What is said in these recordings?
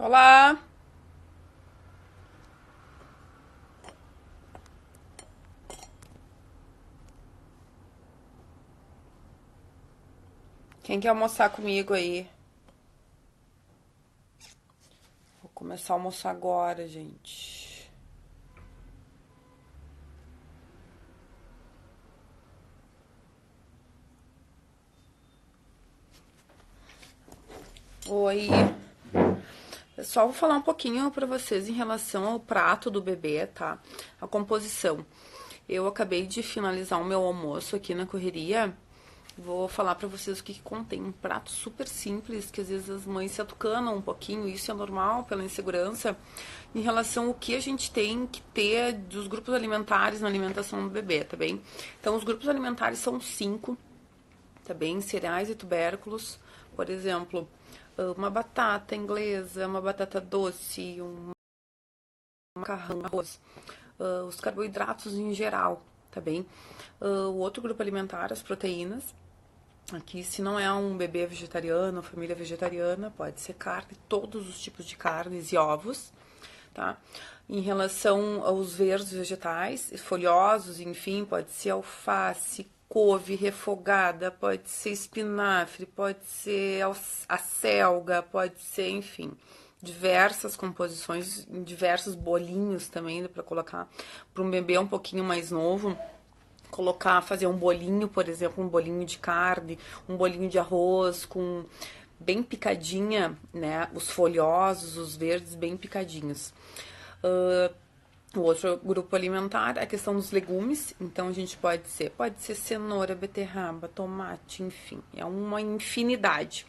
Olá! Quem quer almoçar comigo aí? Vou começar a almoçar agora, gente. Oi! Pessoal, vou falar um pouquinho pra vocês em relação ao prato do bebê, tá? A composição. Eu acabei de finalizar o meu almoço aqui na correria. Vou falar pra vocês o que contém. Um prato super simples, que às vezes as mães se atucanam um pouquinho, isso é normal pela insegurança, em relação ao que a gente tem que ter dos grupos alimentares na alimentação do bebê, tá bem? Então, os grupos alimentares são 5, tá bem? Cereais e tubérculos, por exemplo, uma batata inglesa, uma batata doce, um macarrão, arroz, os carboidratos em geral, tá bem? O outro grupo alimentar, as proteínas. Aqui, se não é um bebê vegetariano, família vegetariana, pode ser carne, todos os tipos de carnes e ovos, tá? Em relação aos verdes vegetais, folhosos, enfim, pode ser alface, couve refogada, pode ser espinafre, pode ser acelga, pode ser, enfim, diversas composições, em diversos bolinhos também, para colocar para um bebê um pouquinho mais novo. Colocar, fazer um bolinho, por exemplo, um bolinho de carne, um bolinho de arroz com bem picadinha, né? Os folhosos, os verdes bem picadinhos. O outro grupo alimentar é a questão dos legumes, então a gente pode ser cenoura, beterraba, tomate, enfim, é uma infinidade.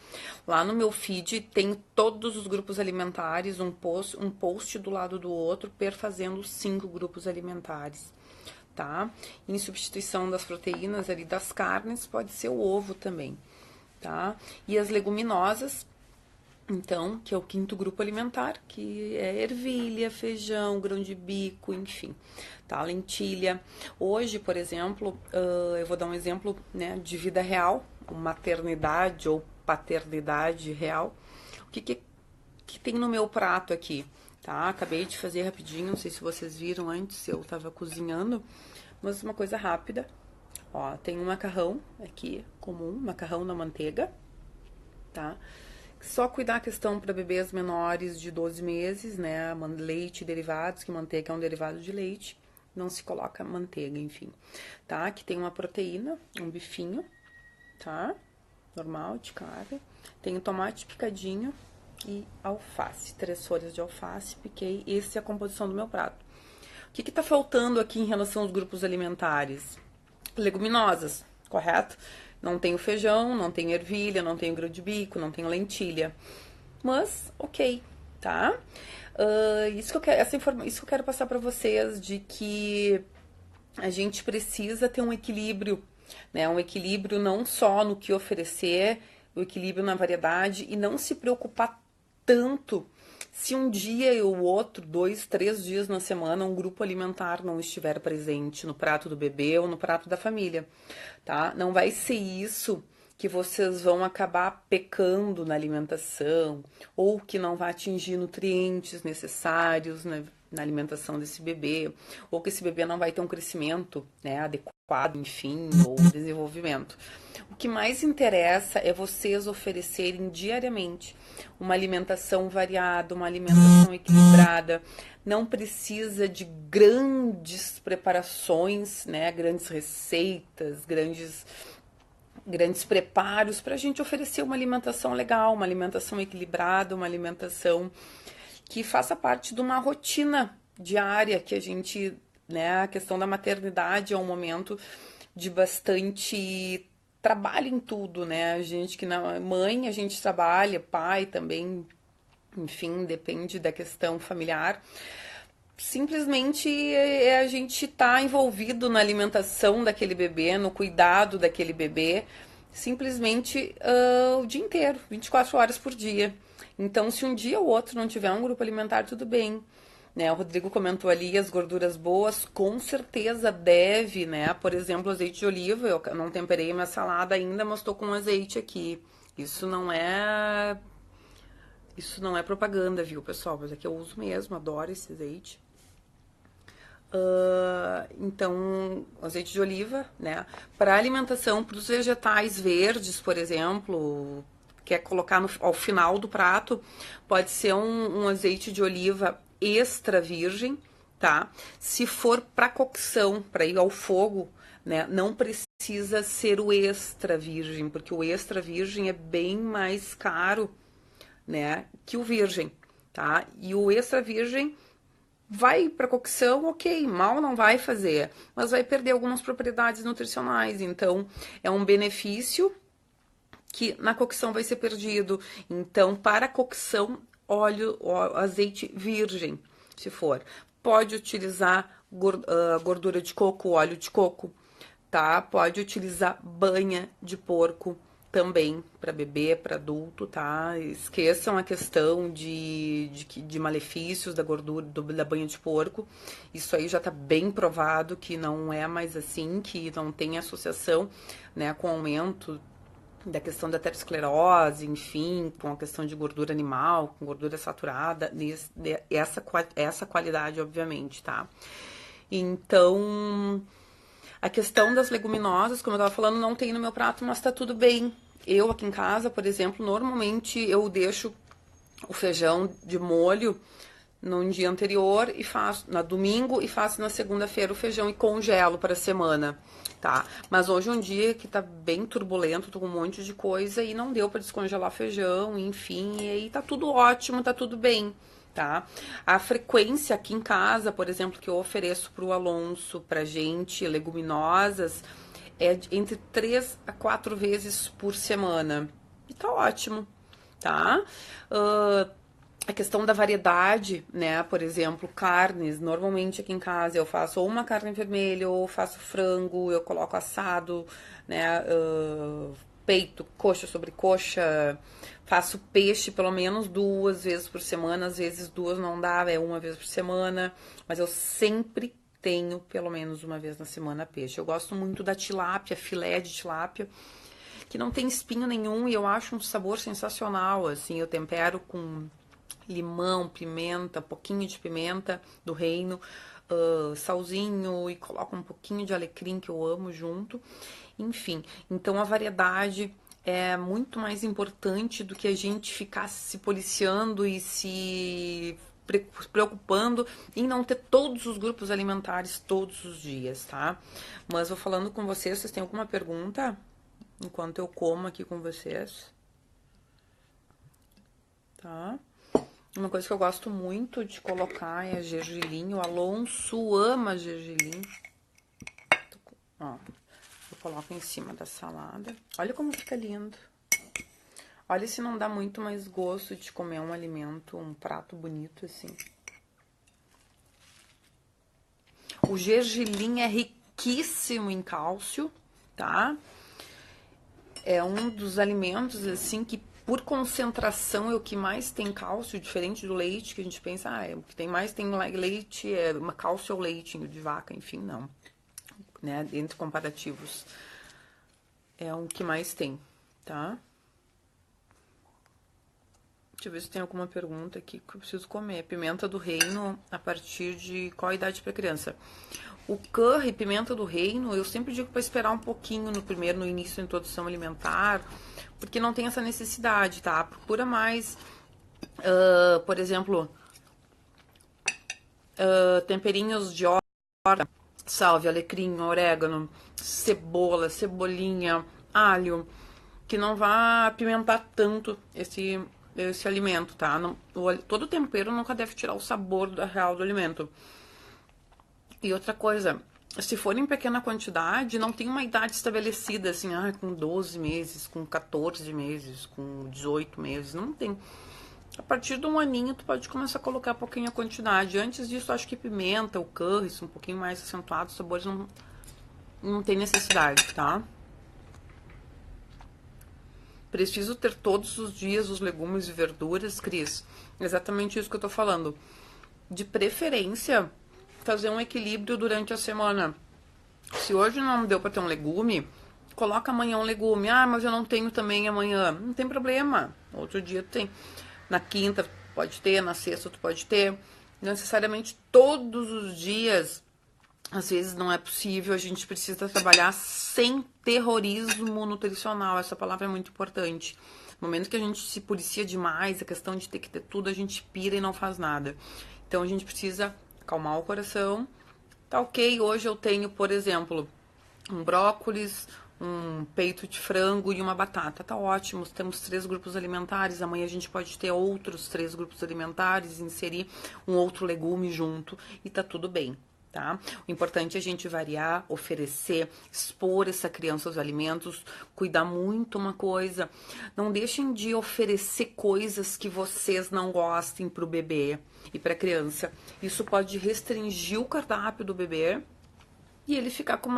Lá no meu feed tem todos os grupos alimentares, um post do lado do outro, perfazendo 5 grupos alimentares, tá? Em substituição das proteínas ali das carnes, pode ser o ovo também, tá? E as leguminosas, então, que é o quinto grupo alimentar, que é ervilha, feijão, grão de bico, enfim, tá? Lentilha. Hoje, por exemplo, eu vou dar um exemplo, né, de vida real, maternidade ou paternidade real. O que tem no meu prato aqui, tá? Acabei de fazer rapidinho, não sei se vocês viram antes, eu tava cozinhando, mas uma coisa rápida. Ó, tem um macarrão aqui, comum, macarrão na manteiga, tá? Só cuidar a questão para bebês menores de 12 meses, né? Leite e derivados, que manteiga é um derivado de leite. Não se coloca manteiga, enfim. Tá? Aqui tem uma proteína, um bifinho, tá? Normal, de carne. Tem o tomate picadinho e alface. 3 folhas de alface, piquei. Essa é a composição do meu prato. O que tá faltando aqui em relação aos grupos alimentares? Leguminosas, correto? Não tenho feijão, não tenho ervilha, não tenho grão de bico, não tenho lentilha. Mas, ok, tá? Isso que eu quero, isso que eu quero passar para vocês, de que a gente precisa ter um equilíbrio, né? Um equilíbrio não só no que oferecer, o equilíbrio na variedade e não se preocupar tanto se um dia e o outro, 2, 3 dias na semana, um grupo alimentar não estiver presente no prato do bebê ou no prato da família, tá? Não vai ser isso que vocês vão acabar pecando na alimentação ou que não vai atingir nutrientes necessários na alimentação desse bebê, ou que esse bebê não vai ter um crescimento, né, adequado, enfim, ou desenvolvimento. O que mais interessa é vocês oferecerem diariamente uma alimentação variada, uma alimentação equilibrada. Não precisa de grandes preparações, né, grandes receitas, grandes preparos para a gente oferecer uma alimentação legal, uma alimentação equilibrada, uma alimentação que faça parte de uma rotina diária que a gente, né, a questão da maternidade é um momento de bastante trabalho em tudo, né? A gente que na mãe a gente trabalha, pai também, enfim, depende da questão familiar. Simplesmente a gente tá envolvido na alimentação daquele bebê, no cuidado daquele bebê, simplesmente o dia inteiro, 24 horas por dia. Então, se um dia ou outro não tiver um grupo alimentar, tudo bem. Né, o Rodrigo comentou ali as gorduras boas, com certeza deve, né? Por exemplo, azeite de oliva, eu não temperei minha salada ainda, mas estou com azeite aqui. Isso não é Isso não é propaganda, viu, pessoal? Mas é que eu uso mesmo, adoro esse azeite. Então, azeite de oliva, né? Para alimentação, para os vegetais verdes, por exemplo, quer colocar ao final do prato, pode ser um azeite de oliva extra virgem, tá? Se for para cocção, para ir ao fogo, né? Não precisa ser o extra virgem, porque o extra virgem é bem mais caro, né? Que o virgem, tá? E o extra virgem vai para cocção, ok, mal não vai fazer, mas vai perder algumas propriedades nutricionais. Então, é um benefício que na cocção vai ser perdido. Então, para a cocção, azeite virgem, se for. Pode utilizar gordura de coco, óleo de coco, tá? Pode utilizar banha de porco também para bebê, para adulto, tá? Esqueçam a questão de malefícios da gordura da banha de porco. Isso aí já tá bem provado que não é mais assim, que não tem associação, né, com o aumento da questão da aterosclerose, enfim, com a questão de gordura animal, com gordura saturada, essa qualidade, obviamente, tá? Então, a questão das leguminosas, como eu tava falando, não tem no meu prato, mas tá tudo bem. Eu aqui em casa, por exemplo, normalmente eu deixo o feijão de molho no dia anterior e faço na domingo e faço na segunda-feira o feijão e congelo para a semana, tá? Mas hoje é um dia que tá bem turbulento, tô com um monte de coisa e não deu para descongelar feijão, enfim, e aí tá tudo ótimo, tá tudo bem, tá? A frequência aqui em casa, por exemplo, que eu ofereço pro Alonso, pra gente, leguminosas, é entre 3 a 4 vezes por semana. E tá ótimo, tá? A questão da variedade, né? Por exemplo, carnes. Normalmente aqui em casa eu faço ou uma carne vermelha, ou faço frango, eu coloco assado, né? Peito, coxa sobre coxa. Faço peixe pelo menos 2 vezes por semana. Às vezes 2 não dá, é 1 vez por semana. Mas eu sempre tenho pelo menos 1 vez na semana peixe. Eu gosto muito da tilápia, filé de tilápia, que não tem espinho nenhum e eu acho um sabor sensacional, assim. Eu tempero com limão, pimenta, um pouquinho de pimenta do reino, salzinho e coloco um pouquinho de alecrim que eu amo junto. Enfim, então a variedade é muito mais importante do que a gente ficar se policiando e se preocupando em não ter todos os grupos alimentares todos os dias, tá? Mas vou falando com vocês, vocês têm alguma pergunta? Enquanto eu como aqui com vocês. Tá? Uma coisa que eu gosto muito de colocar é gergelim. O Alonso ama gergelim. Ó, eu coloco em cima da salada. Olha como fica lindo. Olha se não dá muito mais gosto de comer um alimento, um prato bonito assim. O gergelim é riquíssimo em cálcio, tá? É um dos alimentos, assim, que por concentração é o que mais tem cálcio, diferente do leite, que a gente pensa, o que tem mais tem leite, cálcio ou leite de vaca, enfim, não. Né? Entre comparativos, é o que mais tem, tá? Deixa eu ver se tem alguma pergunta aqui que eu preciso comer. Pimenta do reino, a partir de qual idade para criança? O curry, pimenta do reino, eu sempre digo para esperar um pouquinho no início da introdução alimentar, porque não tem essa necessidade, tá? Procura mais, por exemplo, temperinhos de horta, salve, alecrim, orégano, cebola, cebolinha, alho, que não vá apimentar tanto esse alimento, tá? Todo tempero nunca deve tirar o sabor real do alimento. E outra coisa, se for em pequena quantidade, não tem uma idade estabelecida, assim, com 12 meses, com 14 meses, com 18 meses, não tem. A partir de 1 aninho, tu pode começar a colocar pouquinho a quantidade. Antes disso, acho que pimenta, o curry, um pouquinho mais acentuado, os sabores não tem necessidade, tá? Preciso ter todos os dias os legumes e verduras, Cris. Exatamente isso que eu tô falando. De preferência, fazer um equilíbrio durante a semana. Se hoje não deu para ter um legume, coloca amanhã um legume. Mas eu não tenho também amanhã. Não tem problema. Outro dia tem. Na quinta pode ter, na sexta tu pode ter. Não necessariamente todos os dias, às vezes não é possível, a gente precisa trabalhar sem terrorismo nutricional, essa palavra é muito importante. No momento que a gente se policia demais, a questão de ter que ter tudo, a gente pira e não faz nada. Então a gente precisa acalmar o coração. Tá ok, hoje eu tenho, por exemplo, um brócolis, um peito de frango e uma batata. Tá ótimo, temos 3 grupos alimentares. Amanhã a gente pode ter outros 3 grupos alimentares, inserir um outro legume junto e tá tudo bem, tá? O importante é a gente variar, oferecer, expor essa criança aos alimentos, cuidar muito uma coisa. Não deixem de oferecer coisas que vocês não gostem pro bebê e pra criança. Isso pode restringir o cardápio do bebê e ele ficar com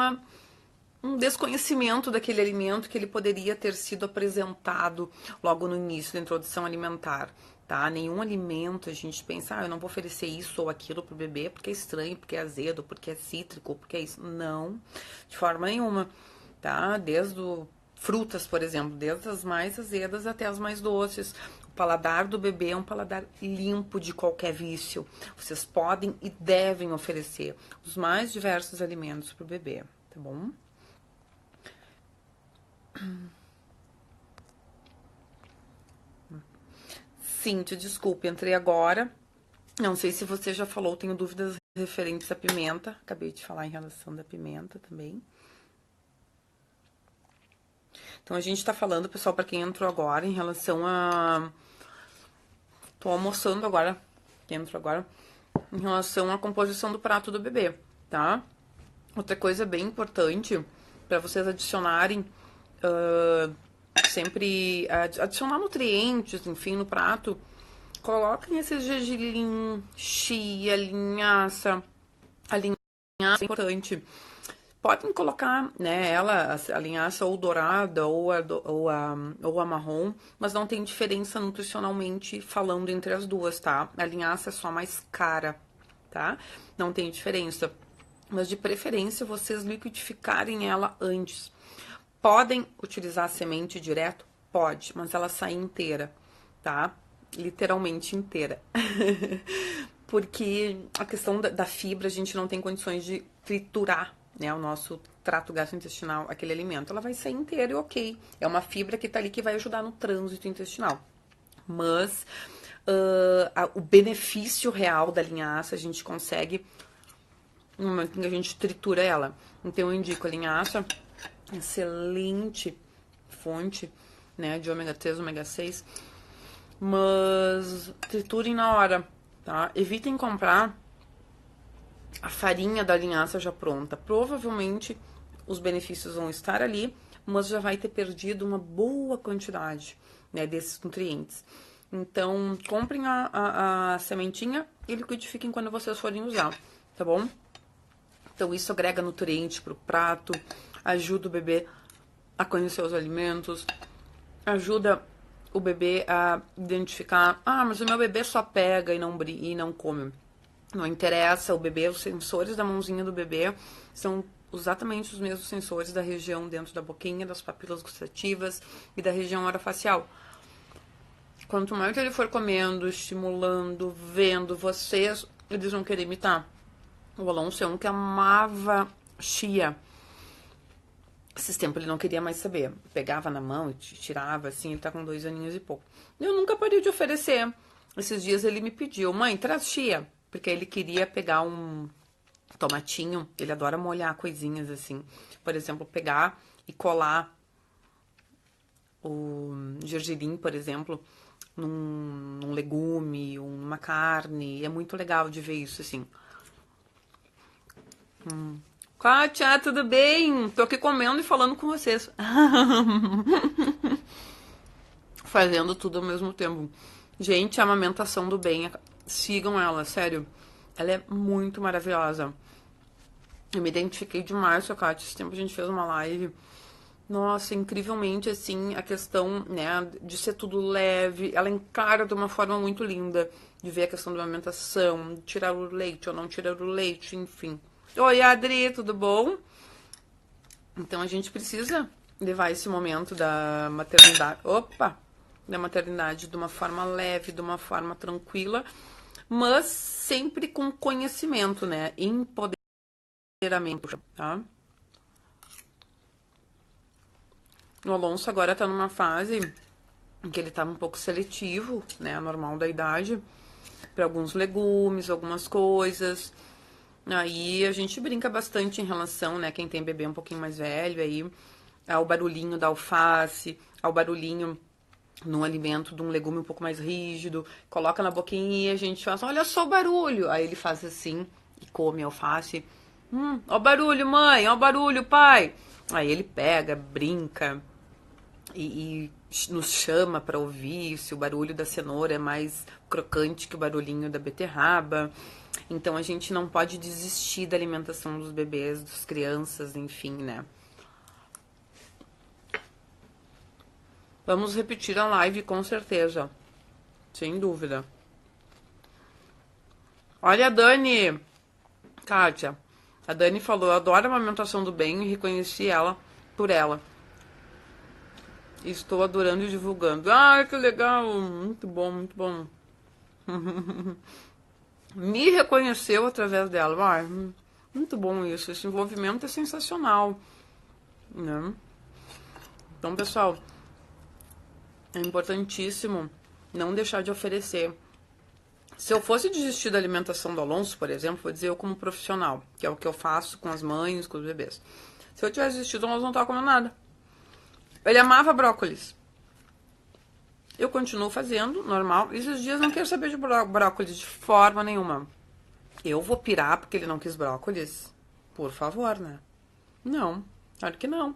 um desconhecimento daquele alimento que ele poderia ter sido apresentado logo no início da introdução alimentar, tá? Nenhum alimento a gente pensa, eu não vou oferecer isso ou aquilo pro bebê porque é estranho, porque é azedo, porque é cítrico, porque é isso. Não, de forma nenhuma, tá? Frutas, por exemplo, desde as mais azedas até as mais doces. O paladar do bebê é um paladar limpo de qualquer vício. Vocês podem e devem oferecer os mais diversos alimentos pro bebê, tá bom? Cíntia, desculpe, entrei agora. Não sei se você já falou, tenho dúvidas referentes à pimenta. Acabei de falar em relação da pimenta também. Então, a gente tá falando, pessoal, para quem entrou agora, em relação a... Tô almoçando agora, quem entrou agora, em relação à composição do prato do bebê, tá? Outra coisa bem importante para vocês adicionarem sempre adicionar nutrientes, enfim, no prato. Coloquem esse gergelim, chia, linhaça. A linhaça é importante. Podem colocar, né, a linhaça ou dourada ou a marrom, mas não tem diferença nutricionalmente falando entre as duas, tá? A linhaça é só mais cara, tá? Não tem diferença. Mas de preferência vocês liquidificarem ela antes. Podem utilizar a semente direto? Pode, mas ela sai inteira, tá? Literalmente inteira. Porque a questão da fibra, a gente não tem condições de triturar, né, o nosso trato gastrointestinal, aquele alimento. Ela vai sair inteira e ok. É uma fibra que tá ali que vai ajudar no trânsito intestinal. Mas o benefício real da linhaça a gente consegue no momento em que a gente tritura ela. Então eu indico a linhaça, excelente fonte, né, de ômega 3, ômega 6, mas triturem na hora, tá? Evitem comprar a farinha da linhaça já pronta. Provavelmente os benefícios vão estar ali, mas já vai ter perdido uma boa quantidade, né, desses nutrientes. Então, comprem a sementinha e liquidifiquem quando vocês forem usar, tá bom? Então, isso agrega nutriente pro prato, ajuda o bebê a conhecer os alimentos, ajuda o bebê a identificar, mas o meu bebê só pega e não come. Não interessa, o bebê, os sensores da mãozinha do bebê são exatamente os mesmos sensores da região dentro da boquinha, das papilas gustativas e da região orofacial. Quanto mais ele for comendo, estimulando, vendo vocês, eles vão querer imitar. O Alonso é um que amava chia. Esses tempos ele não queria mais saber. Pegava na mão e tirava, assim, ele tá com 2 aninhos e pouco. Eu nunca parei de oferecer. Esses dias ele me pediu, mãe, traz chia. Porque ele queria pegar um tomatinho, ele adora molhar coisinhas assim. Por exemplo, pegar e colar o gergelim, por exemplo, num legume, numa carne. É muito legal de ver isso, assim. Kátia, tudo bem? Tô aqui comendo e falando com vocês. Fazendo tudo ao mesmo tempo. Gente, a amamentação do bem, sigam ela, sério. Ela é muito maravilhosa. Eu me identifiquei demais com a Kátia. Esse tempo a gente fez uma live. Nossa, incrivelmente, assim, a questão, né, de ser tudo leve. Ela encara de uma forma muito linda. De ver a questão da amamentação, de tirar o leite ou não tirar o leite, enfim. Oi, Adri, tudo bom? Então, a gente precisa levar esse momento da maternidade. Opa! da maternidade de uma forma leve, de uma forma tranquila, mas sempre com conhecimento, né? Empoderamento, tá? O Alonso agora tá numa fase em que ele tá um pouco seletivo, né? Normal da idade, para alguns legumes, algumas coisas. Aí a gente brinca bastante em relação, né? Quem tem bebê um pouquinho mais velho aí, ao barulhinho da alface, ao barulhinho num alimento de um legume um pouco mais rígido, coloca na boquinha e a gente faz, olha só o barulho. Aí ele faz assim e come a alface. Ó o barulho, mãe, ó o barulho, pai. Aí ele pega, brinca e nos chama para ouvir se o barulho da cenoura é mais crocante que o barulhinho da beterraba. Então a gente não pode desistir da alimentação dos bebês, das crianças, enfim, né? Vamos repetir a live com certeza. Sem dúvida. Olha a Dani, Kátia. A Dani falou, eu adoro a amamentação do bem e reconheci ela por ela. Estou adorando e divulgando. Ai, que legal. Muito bom, muito bom. Me reconheceu através dela. Ai, muito bom isso. Esse envolvimento é sensacional, né? Então, pessoal, é importantíssimo não deixar de oferecer. Se eu fosse desistir da alimentação do Alonso, por exemplo, vou dizer eu como profissional, que é o que eu faço com as mães, com os bebês. Se eu tivesse desistido, o Alonso não estava comendo nada. Ele amava brócolis. Eu continuo fazendo, normal. Esses dias não quero saber de brócolis de forma nenhuma. Eu vou pirar porque ele não quis brócolis? Por favor, né? Não, claro que não.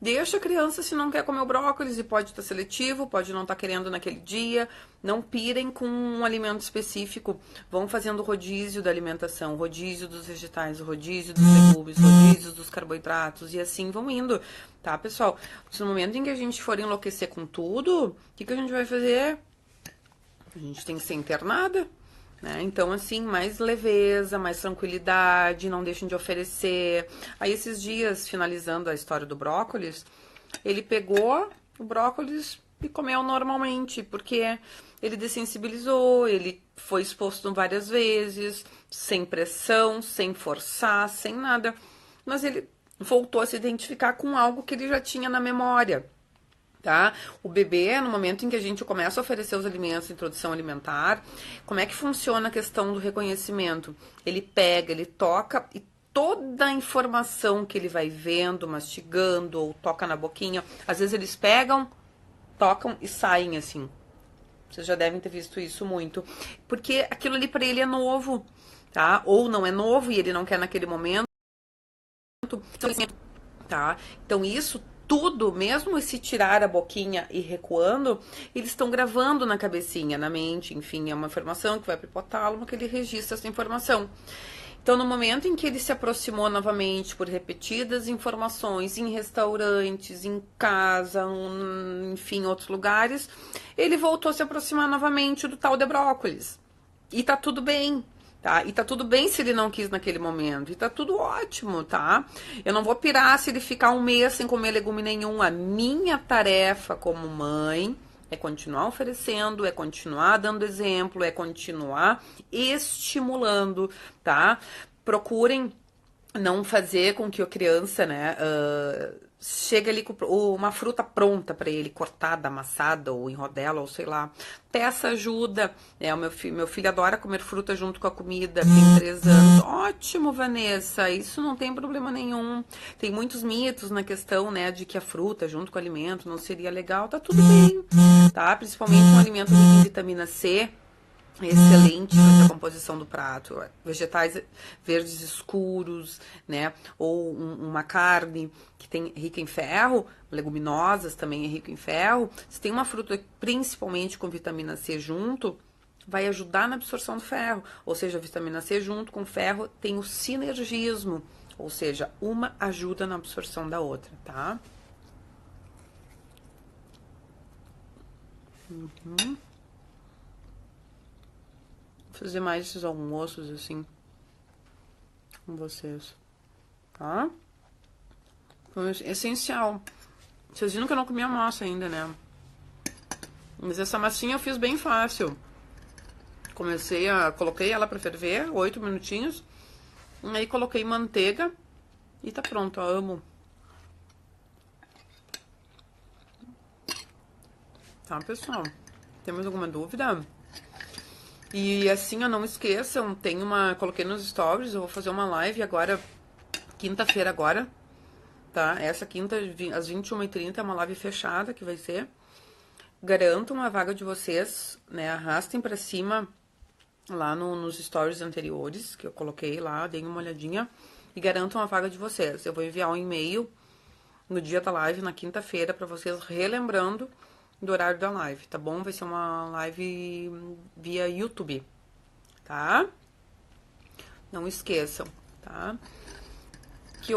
Deixa a criança se não quer comer o brócolis e pode estar seletivo, pode não estar querendo naquele dia. Não pirem com um alimento específico. Vão fazendo rodízio da alimentação, rodízio dos vegetais, rodízio dos legumes, rodízio dos carboidratos e assim vão indo, tá, pessoal? No momento em que a gente for enlouquecer com tudo, o que a gente vai fazer? A gente tem que ser internada. Né? Então, assim, mais leveza, mais tranquilidade, não deixem de oferecer. Aí, esses dias, finalizando a história do brócolis, ele pegou o brócolis e comeu normalmente, porque ele dessensibilizou, ele foi exposto várias vezes, sem pressão, sem forçar, sem nada. Mas ele voltou a se identificar com algo que ele já tinha na memória. Tá? O bebê, no momento em que a gente começa a oferecer os alimentos, introdução alimentar, como é que funciona a questão do reconhecimento? Ele pega, ele toca e toda a informação que ele vai vendo, mastigando ou toca na boquinha, às vezes eles pegam, tocam e saem assim. Vocês já devem ter visto isso muito. Porque aquilo ali para ele é novo, tá? Ou não é novo e ele não quer naquele momento, tá? Então isso tudo, mesmo se tirar a boquinha e recuando, eles estão gravando na cabecinha, na mente, enfim, é uma informação que vai para o hipotálamo que ele registra essa informação. Então, no momento em que ele se aproximou novamente por repetidas informações em restaurantes, em casa, enfim, outros lugares, ele voltou a se aproximar novamente do tal de brócolis. E tá tudo bem. Tá? E tá tudo bem se ele não quis naquele momento. E tá tudo ótimo, tá? Eu não vou pirar se ele ficar um mês sem comer legume nenhum. A minha tarefa como mãe é continuar oferecendo, é continuar dando exemplo, é continuar estimulando, tá? Procurem não fazer com que a criança, né, chega ali com uma fruta pronta para ele, cortada, amassada ou em rodela, ou sei lá. Peça ajuda. O meu filho adora comer fruta junto com a comida, tem 3 anos. Ótimo, Vanessa, isso não tem problema nenhum. Tem muitos mitos na questão, né, de que a fruta junto com o alimento não seria legal. Tá tudo bem, tá? Principalmente um alimento rico em vitamina C, excelente para a composição do prato. Vegetais verdes escuros, né? Ou uma carne que tem rica em ferro, leguminosas também é rico em ferro. Se tem uma fruta principalmente com vitamina C junto, vai ajudar na absorção do ferro. Ou seja, a vitamina C junto com ferro tem o sinergismo, ou seja, uma ajuda na absorção da outra, tá? Fazer mais esses almoços assim com vocês, tá? Então, é essencial. Vocês viram que eu não comi a massa ainda, né? Mas essa massinha eu fiz bem fácil. Coloquei ela pra ferver, 8 minutinhos. Aí coloquei manteiga e tá pronto, eu amo. Tá, pessoal? Tem mais alguma dúvida? E assim, não esqueçam, coloquei nos stories, eu vou fazer uma live agora, quinta-feira agora, tá? Essa quinta, às 21h30, é uma live fechada que vai ser. Garantam a vaga de vocês, né? Arrastem pra cima lá nos stories anteriores, que eu coloquei lá, deem uma olhadinha. E garantam a vaga de vocês. Eu vou enviar um e-mail no dia da live, na quinta-feira, pra vocês relembrando do horário da live, tá bom? Vai ser uma live via YouTube, tá? Não esqueçam, tá? Que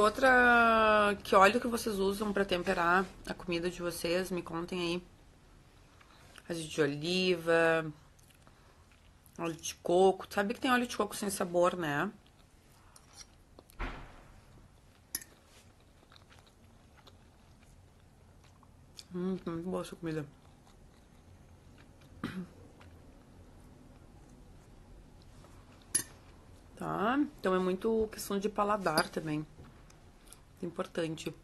óleo que vocês usam pra temperar a comida de vocês? Me contem aí. Azeite de oliva, óleo de coco. Sabe que tem óleo de coco sem sabor, né? Muito boa essa comida. Tá? Então é muito questão de paladar também. É importante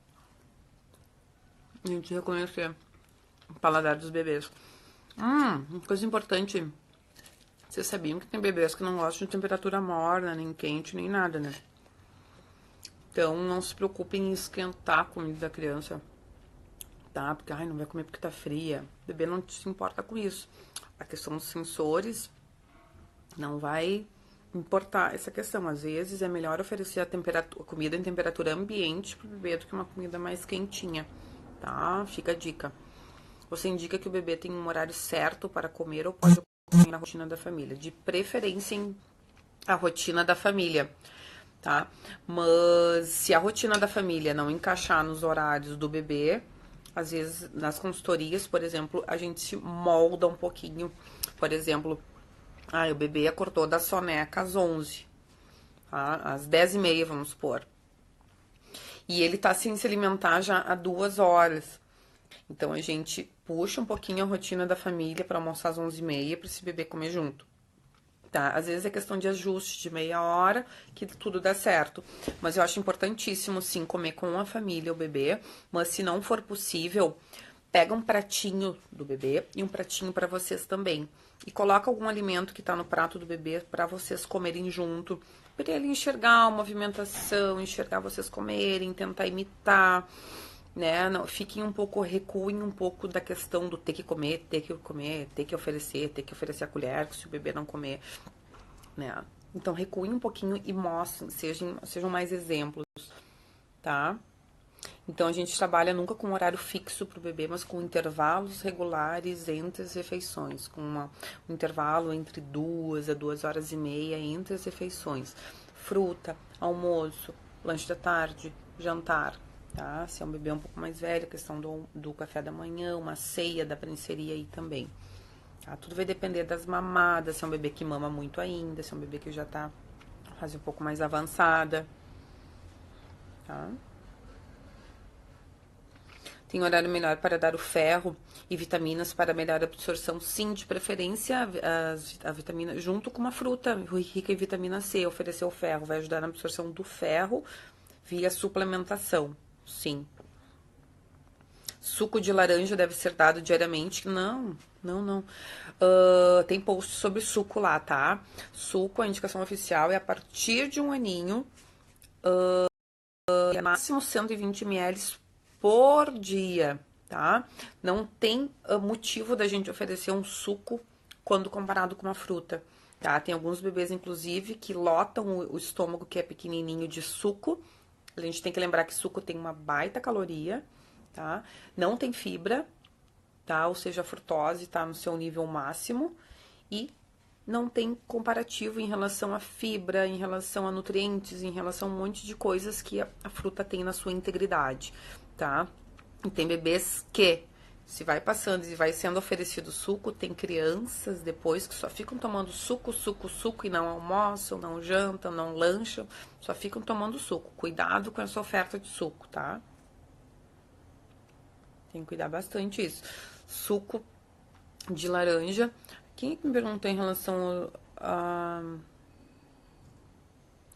a gente reconhecer o paladar dos bebês. Coisa importante. Vocês sabiam que tem bebês que não gostam de temperatura morna, nem quente, nem nada, né? Então não se preocupem em esquentar a comida da criança. Tá? Porque, não vai comer porque tá fria. O bebê não se importa com isso. A questão dos sensores não vai importar essa questão. Às vezes é melhor oferecer a comida em temperatura ambiente pro bebê do que uma comida mais quentinha, tá? Fica a dica. Você indica que o bebê tem um horário certo para comer ou pode comer na rotina da família. De preferência em a rotina da família, tá? Mas se a rotina da família não encaixar nos horários do bebê, às vezes nas consultorias, por exemplo, a gente se molda um pouquinho. Por exemplo, o bebê acordou da soneca às 11, tá? Às 10h30, vamos supor. E ele tá sem se alimentar já há 2 horas. Então a gente puxa um pouquinho a rotina da família para almoçar às 11h30 para esse bebê comer junto. Tá? Às vezes é questão de ajuste de meia hora que tudo dá certo. Mas eu acho importantíssimo sim comer com a família o bebê, mas se não for possível, pega um pratinho do bebê e um pratinho para vocês também. E coloca algum alimento que tá no prato do bebê para vocês comerem junto, para ele enxergar a movimentação, enxergar vocês comerem, tentar imitar, né? Não, recuem um pouco da questão do ter que comer, ter que oferecer a colher, se o bebê não comer, né? Então recuem um pouquinho e mostrem, sejam mais exemplos, tá? Então a gente trabalha nunca com horário fixo pro bebê, mas com intervalos regulares entre as refeições, com um intervalo entre 2 a 2h30 entre as refeições. Fruta, almoço, lanche da tarde, jantar. Tá? Se é um bebê um pouco mais velho, a questão do café da manhã, uma ceia dá pra inserir aí também. Tá? Tudo vai depender das mamadas, se é um bebê que mama muito ainda, se é um bebê que já tá fase um pouco mais avançada. Tá? Tem horário melhor para dar o ferro e vitaminas para melhor absorção, sim, de preferência a vitamina junto com uma fruta rica em vitamina C. Oferecer o ferro vai ajudar na absorção do ferro via suplementação. Sim. Suco de laranja deve ser dado diariamente? Não. Tem post sobre suco lá, tá? Suco, a indicação oficial é a partir de 1 aninho, máximo 120 ml por dia, tá? Não tem motivo da gente oferecer um suco quando comparado com uma fruta, tá? Tem alguns bebês, inclusive, que lotam o estômago, que é pequenininho, de suco. A gente tem que lembrar que suco tem uma baita caloria, tá? Não tem fibra, tá? Ou seja, a frutose tá no seu nível máximo e não tem comparativo em relação à fibra, em relação a nutrientes, em relação a um monte de coisas que a fruta tem na sua integridade, tá? E tem bebês que, se vai passando e vai sendo oferecido suco, tem crianças depois que só ficam tomando suco e não almoçam, não jantam, não lancham, só ficam tomando suco. Cuidado com essa oferta de suco, tá? Tem que cuidar bastante isso. Suco de laranja. Quem me perguntou em relação a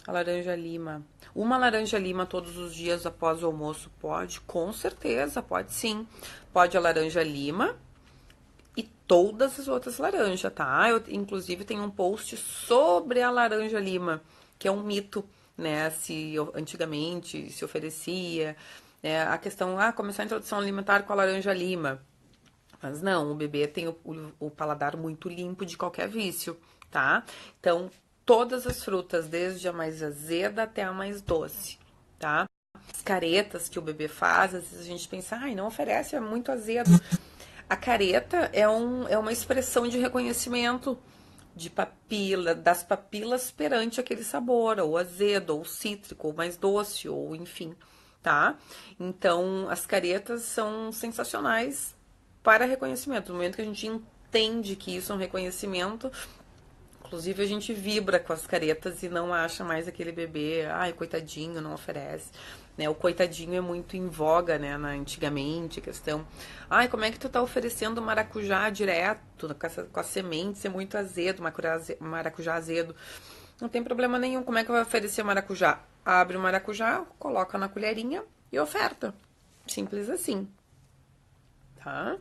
laranja lima? Uma laranja lima todos os dias após o almoço pode? Com certeza, pode sim. Pode a laranja lima e todas as outras laranjas, tá? Eu, inclusive, tenho um post sobre a laranja lima, que é um mito, né? Se antigamente se oferecia, a questão, começar a introdução alimentar com a laranja lima. Mas não, o bebê tem o paladar muito limpo de qualquer vício, tá? Então, todas as frutas, desde a mais azeda até a mais doce, tá? As caretas que o bebê faz, às vezes a gente pensa, ai, não oferece, é muito azedo. A careta é uma expressão de reconhecimento de papila, das papilas perante aquele sabor, ou azedo, ou cítrico, ou mais doce, ou enfim, tá? Então, as caretas são sensacionais para reconhecimento. No momento que a gente entende que isso é um reconhecimento, inclusive a gente vibra com as caretas e não acha mais aquele bebê, ai, coitadinho, não oferece. Né, o coitadinho é muito em voga, né, antigamente, a questão, ai, como é que tu tá oferecendo maracujá direto, com a semente ser muito azedo, maracujá azedo? Não tem problema nenhum, como é que vai oferecer maracujá? Abre o maracujá, coloca na colherinha e oferta. Simples assim, tá?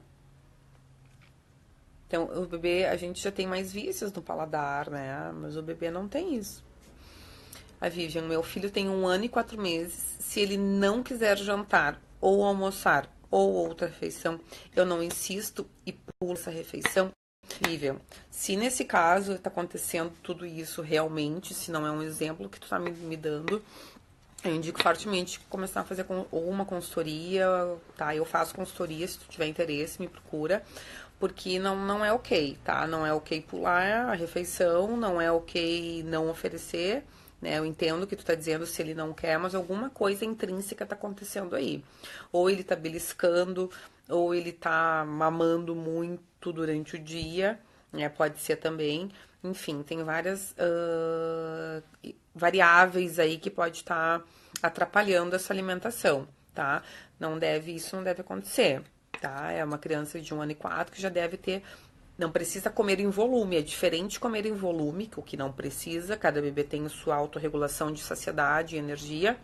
Então, o bebê, a gente já tem mais vícios no paladar, né? Mas o bebê não tem isso. A Vivian, meu filho tem 1 ano e 4 meses. Se ele não quiser jantar, ou almoçar, ou outra refeição, eu não insisto e pulo essa refeição. Vivian, se nesse caso está acontecendo tudo isso realmente, se não é um exemplo que tu tá me dando, eu indico fortemente começar a fazer ou uma consultoria, tá? Eu faço consultoria, se tu tiver interesse, me procura. Porque não é ok, tá? Não é ok pular a refeição, não é ok não oferecer, né? Eu entendo o que tu tá dizendo se ele não quer, mas alguma coisa intrínseca tá acontecendo aí. Ou ele tá beliscando, ou ele tá mamando muito durante o dia, né? Pode ser também. Enfim, tem várias variáveis aí que pode estar atrapalhando essa alimentação, tá? Isso não deve acontecer, tá? É uma criança de 1 ano e 4 que já deve ter. Não precisa comer em volume, é diferente comer em volume, o que não precisa, cada bebê tem sua autorregulação de saciedade e energia,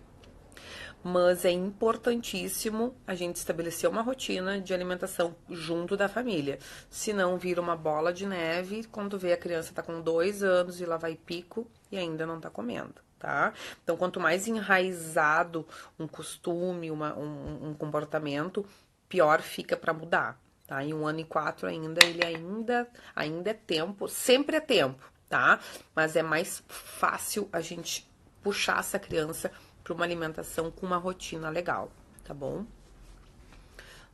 mas é importantíssimo a gente estabelecer uma rotina de alimentação junto da família, senão vira uma bola de neve quando vê a criança tá com 2 anos e lá vai pico e ainda não tá comendo, tá? Então, quanto mais enraizado um costume, um comportamento, pior fica para mudar, tá? Em 1 ano e 4 ainda, ainda é tempo, sempre é tempo, tá? Mas é mais fácil a gente puxar essa criança para uma alimentação com uma rotina legal, tá bom?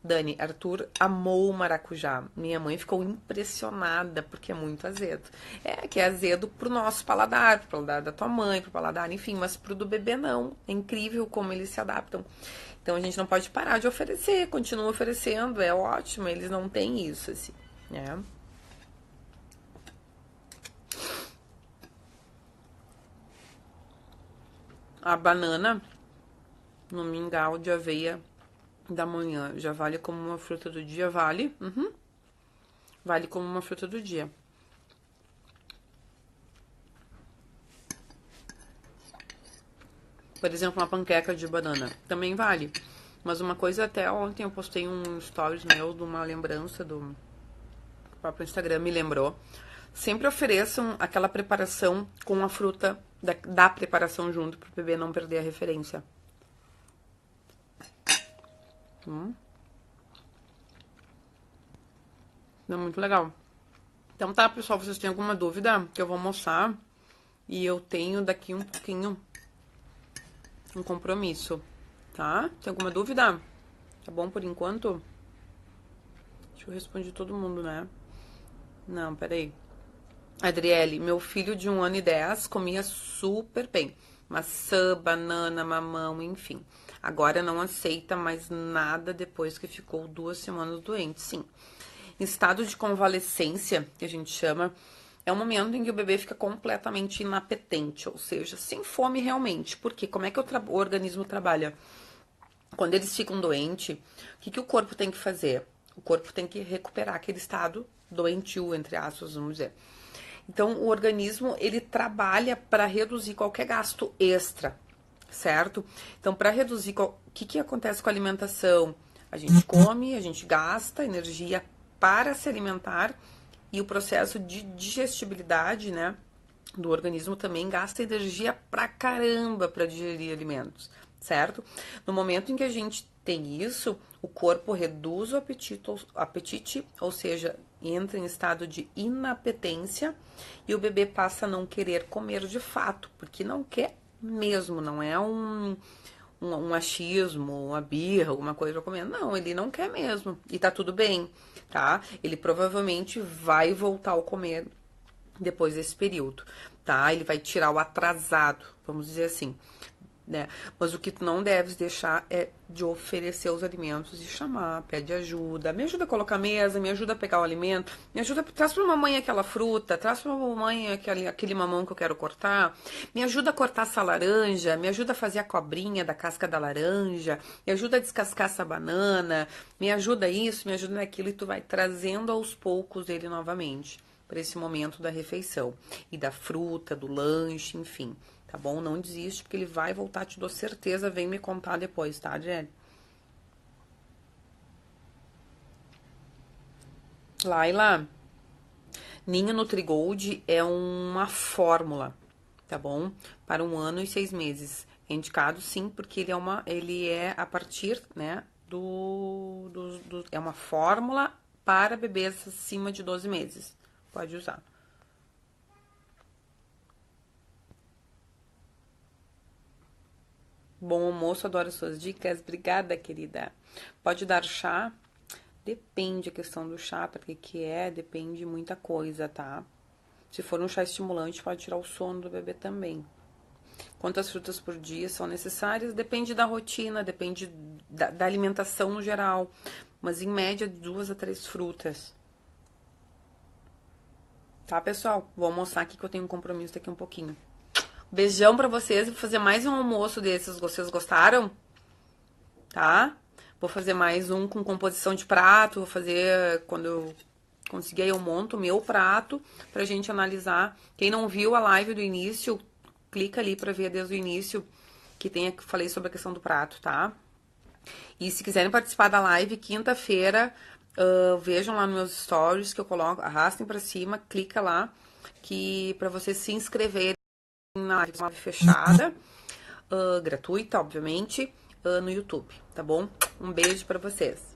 Dani, Arthur amou o maracujá. Minha mãe ficou impressionada porque é muito azedo. É, que é azedo pro nosso paladar, pro paladar da tua mãe, pro paladar, enfim, mas pro do bebê não. É incrível como eles se adaptam. Então a gente não pode parar de oferecer, continua oferecendo, é ótimo, eles não têm isso, assim, né? A banana no mingau de aveia da manhã já vale como uma fruta do dia? Vale. Uhum. Vale como uma fruta do dia. Por exemplo, uma panqueca de banana também vale. Mas uma coisa, até ontem eu postei um stories meu de uma lembrança do próprio Instagram, me lembrou. Sempre ofereçam aquela preparação com a fruta da preparação junto, pro bebê não perder a referência. É muito legal. Então tá, pessoal, vocês têm alguma dúvida? Que eu vou almoçar e eu tenho daqui um pouquinho um compromisso, tá? Tem alguma dúvida? Tá bom por enquanto? Deixa eu responder todo mundo, né? Não, peraí. Adriele, meu filho de 1 ano e 10 comia super bem. Maçã, banana, mamão, enfim. Agora não aceita mais nada depois que ficou 2 semanas doente, sim. Em estado de convalescência, que a gente chama, é um momento em que o bebê fica completamente inapetente, ou seja, sem fome realmente. Por quê? Como é que o organismo trabalha? Quando eles ficam doentes, o que o corpo tem que fazer? O corpo tem que recuperar aquele estado doentio, entre aspas, vamos dizer. Então, o organismo, ele trabalha para reduzir qualquer gasto extra, certo? Então, para reduzir, o que acontece com a alimentação? A gente come, a gente gasta energia para se alimentar e o processo de digestibilidade, né, do organismo também gasta energia pra caramba para digerir alimentos, certo? No momento em que a gente tem isso, o corpo reduz o apetite, ou seja, entra em estado de inapetência e o bebê passa a não querer comer de fato, porque não quer mesmo, não é um achismo, uma birra, alguma coisa pra comer. Não, ele não quer mesmo. E tá tudo bem, tá? Ele provavelmente vai voltar a comer depois desse período, tá? Ele vai tirar o atrasado, vamos dizer assim, né? Mas o que tu não deves deixar é de oferecer os alimentos e chamar, pede ajuda, me ajuda a colocar a mesa, me ajuda a pegar o alimento, me ajuda, traz pra mamãe aquela fruta, traz pra mamãe aquele mamão que eu quero cortar, me ajuda a cortar essa laranja, me ajuda a fazer a cobrinha da casca da laranja, me ajuda a descascar essa banana, me ajuda isso, me ajuda naquilo, e tu vai trazendo aos poucos ele novamente para esse momento da refeição e da fruta, do lanche, enfim. Tá bom? Não desiste, porque ele vai voltar, te dou certeza. Vem me contar depois, tá, Jelly? Laila, Ninho Nutrigold é uma fórmula, tá bom? Para 1 ano e 6 meses. É indicado sim, porque ele é a partir, né, é uma fórmula para bebês acima de 12 meses. Pode usar. Bom almoço, adoro suas dicas. Obrigada, querida. Pode dar chá? Depende a questão do chá, para que é, depende de muita coisa, tá? Se for um chá estimulante, pode tirar o sono do bebê também. Quantas frutas por dia são necessárias? Depende da rotina, depende da alimentação no geral. Mas em média, 2 a 3 frutas. Tá, pessoal? Vou almoçar aqui que eu tenho um compromisso daqui um pouquinho. Beijão pra vocês. Vou fazer mais um almoço desses. Vocês gostaram? Tá? Vou fazer mais um com composição de prato. Vou fazer quando eu conseguir, aí eu monto o meu prato pra gente analisar. Quem não viu a live do início, clica ali pra ver desde o início que falei sobre a questão do prato, tá? E se quiserem participar da live, quinta-feira, vejam lá nos meus stories que eu coloco, arrastem pra cima, clica lá, que para vocês se inscreverem na live fechada, gratuita, obviamente, no YouTube, tá bom? Um beijo pra vocês.